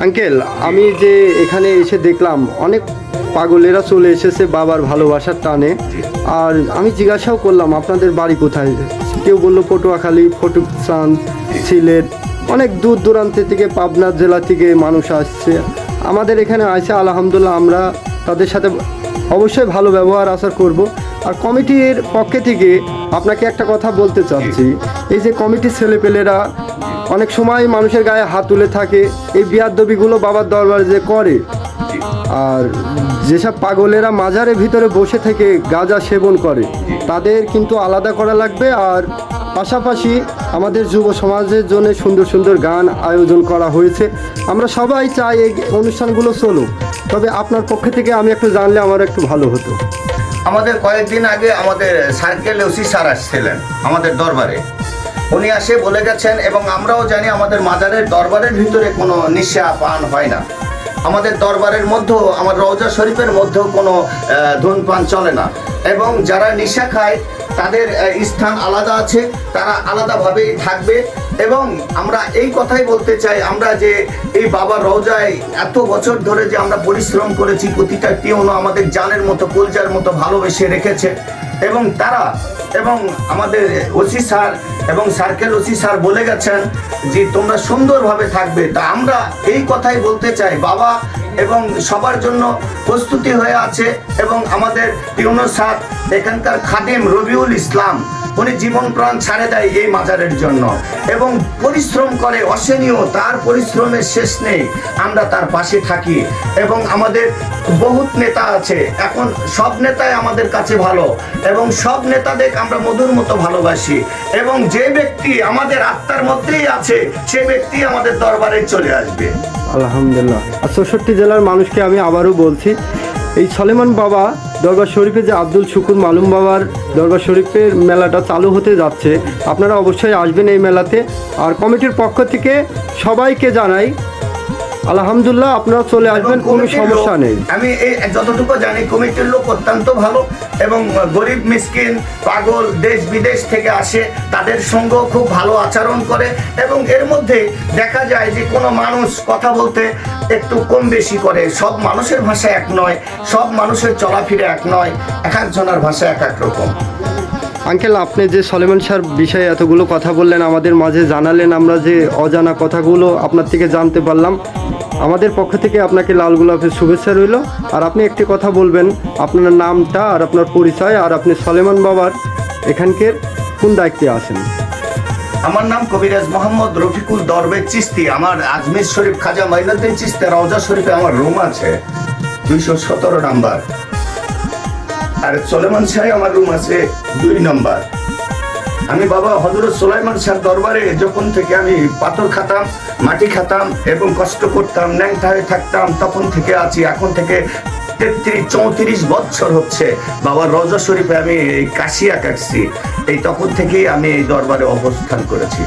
Uncle, আমি যে এখানে এসে দেখলাম অনেক পাগলেরা চলে এসেছে বাবার ভালোবাসার টানে। আর আমি জিজ্ঞাসাও করলাম আপনাদের বাড়ি কোথায়, কেউ বললো পটুয়াখালী, ফটিকছড়ি, সিলেট, অনেক দূর দূরান্ত থেকে, পাবনা জেলা থেকে মানুষ আসছে আমাদের এখানে আসে। আলহামদুলিল্লাহ, আমরা তাদের সাথে অবশ্যই ভালো ব্যবহার আচার করব। আর কমিটির পক্ষে থেকে আপনাকে একটা কথা বলতে চাচ্ছি, এই যে কমিটির ছেলেপেলেরা অনেক সময় মানুষের গায়ে হাত তুলে থাকে, এই বিয়াদবিগুলো বাবার দরবারে যে করে, আর যেসব পাগলেরা মাজারের ভিতরে বসে থেকে গাঁজা সেবন করে, তাদের কিন্তু আলাদা করা লাগবে। আর পাশাপাশি আমাদের যুব সমাজের জন্য সুন্দর সুন্দর গান আয়োজন করা হয়েছে। আমরা সবাই চাই এই অনুষ্ঠানগুলো চলুক, তবে আপনার পক্ষ থেকে আমি একটু জানলে আমার একটু ভালো হতো। আমাদের কয়েকদিন আগে আমাদের সার্কেল ওসি স্যার আসছিলেন আমাদের দরবারে। উনি আসে বলে গেছেন, এবং আমরাও জানি আমাদের মাজারের দরবারের ভিতরে কোনো নিশা পান হয় না। আমাদের দরবারের মধ্যেও, আমার রওজা শরীফের মধ্যেও কোনো ধূমপান চলে না। এবং যারা নেশা খায় তাদের স্থান আলাদা আছে, তারা আলাদাভাবেই থাকবে। এবং আমরা এই কথাই বলতে চাই, আমরা যে এই বাবার রওজায় এত বছর ধরে যে আমরা পরিশ্রম করেছি, প্রতিটা টিউনও আমাদের জানের মতো, কলজার মতো ভালোবেসে রেখেছে। এবং তারা, এবং আমাদের ওসি স্যার এবং সার্কেল ওসি স্যার বলে গেছেন যে তোমরা সুন্দরভাবে থাকবে। তা আমরা এই কথাই বলতে চাই, বাবা এবং সবার জন্য প্রস্তুতি হয়ে আছে। এবং আমাদের টিউনো স্যার, এখানকার খাদিম রবিউল ইসলাম, উনি জীবন প্রাণ ছাড়ে দেয় এই মাজারের জন্য এবং পরিশ্রম করে অসহনীয়। তার পরিশ্রমের শেষ নেই, আমরা তার পাশে থাকি। এবং আমাদের বহুত নেতা আছে, এখন সব নেতাই আমাদের কাছে ভালো, এবং সব নেতাদের আমরা মধুর মতো ভালোবাসি। এবং যে ব্যক্তি আমাদের আত্মার মধ্যেই আছে, সে ব্যক্তি আমাদের দরবারে চলে আসবে। আলহামদুলিল্লাহ। আর 64 জেলার মানুষকে আমি আবারও বলছি, এই সলেমান বাবা দরবার শরীফে যে আব্দুল শুকুর মালুম বাবার দরবার শরীফের মেলাটা চালু হতে যাচ্ছে, আপনারা অবশ্যই আসবেন এই মেলাতে। আর কমিটির পক্ষ থেকে সবাইকে জানাই আলহামদুলিল্লাহ, আপনারা চলে আসবেন, কোনো সমস্যা নেই। আমি এই যতটুকু জানি কমিটির লোক অত্যন্ত ভালো, এবং গরিব মিসকিন পাগল দেশ বিদেশ থেকে আসে, তাদের সঙ্গেও খুব ভালো আচরণ করে। এবং এর মধ্যে দেখা যায় যে কোনো মানুষ কথা বলতে একটু কম বেশি করে। সব মানুষের ভাষা এক নয়, সব মানুষের চলাফেরা এক নয়, এক একজনের ভাষা এক এক রকম। আঙ্কেল, আপনি যে সলেমান স্যার বিষয়ে এতগুলো কথা বললেন, আমাদের মাঝে জানালেন, আমরা যে অজানা কথাগুলো আপনার থেকে জানতে পারলাম, আমাদের পক্ষ থেকে আপনাকে লাল গোলাপের শুভেচ্ছা রইল। আর আপনি একটি কথা বলবেন, আপনার নামটা আর আপনার পরিচয়, আর আপনি সলেমান বাবার এখানকার কোন দায়িত্বে আছেন? আমার নাম কবিরাজ মোহাম্মদ রফিকুল দরবেশ চিস্তি। আমার আজমির শরীফ খাজা মাইনুদ্দিন চিস্তি রওজা শরীফে আমার রুম আছে 217 নাম্বার। আর সলেমান শাহ আমার রুম আছে 2 নম্বর। আমি বাবা হযরত সুলাইমান শাহ দরবারে যখন থেকে আমি পাথর খাতাম, মাটি খাতাম এবং কষ্ট করতাম, ন্যাংটা হয়ে থাকতাম, তখন থেকে আছি। এখন থেকে 33-34 বছর হচ্ছে বাবার রওজা শরীফে আমি কাশিয়া কাটছি। এই তখন থেকেই আমি এই দরবারে অবস্থান করেছি।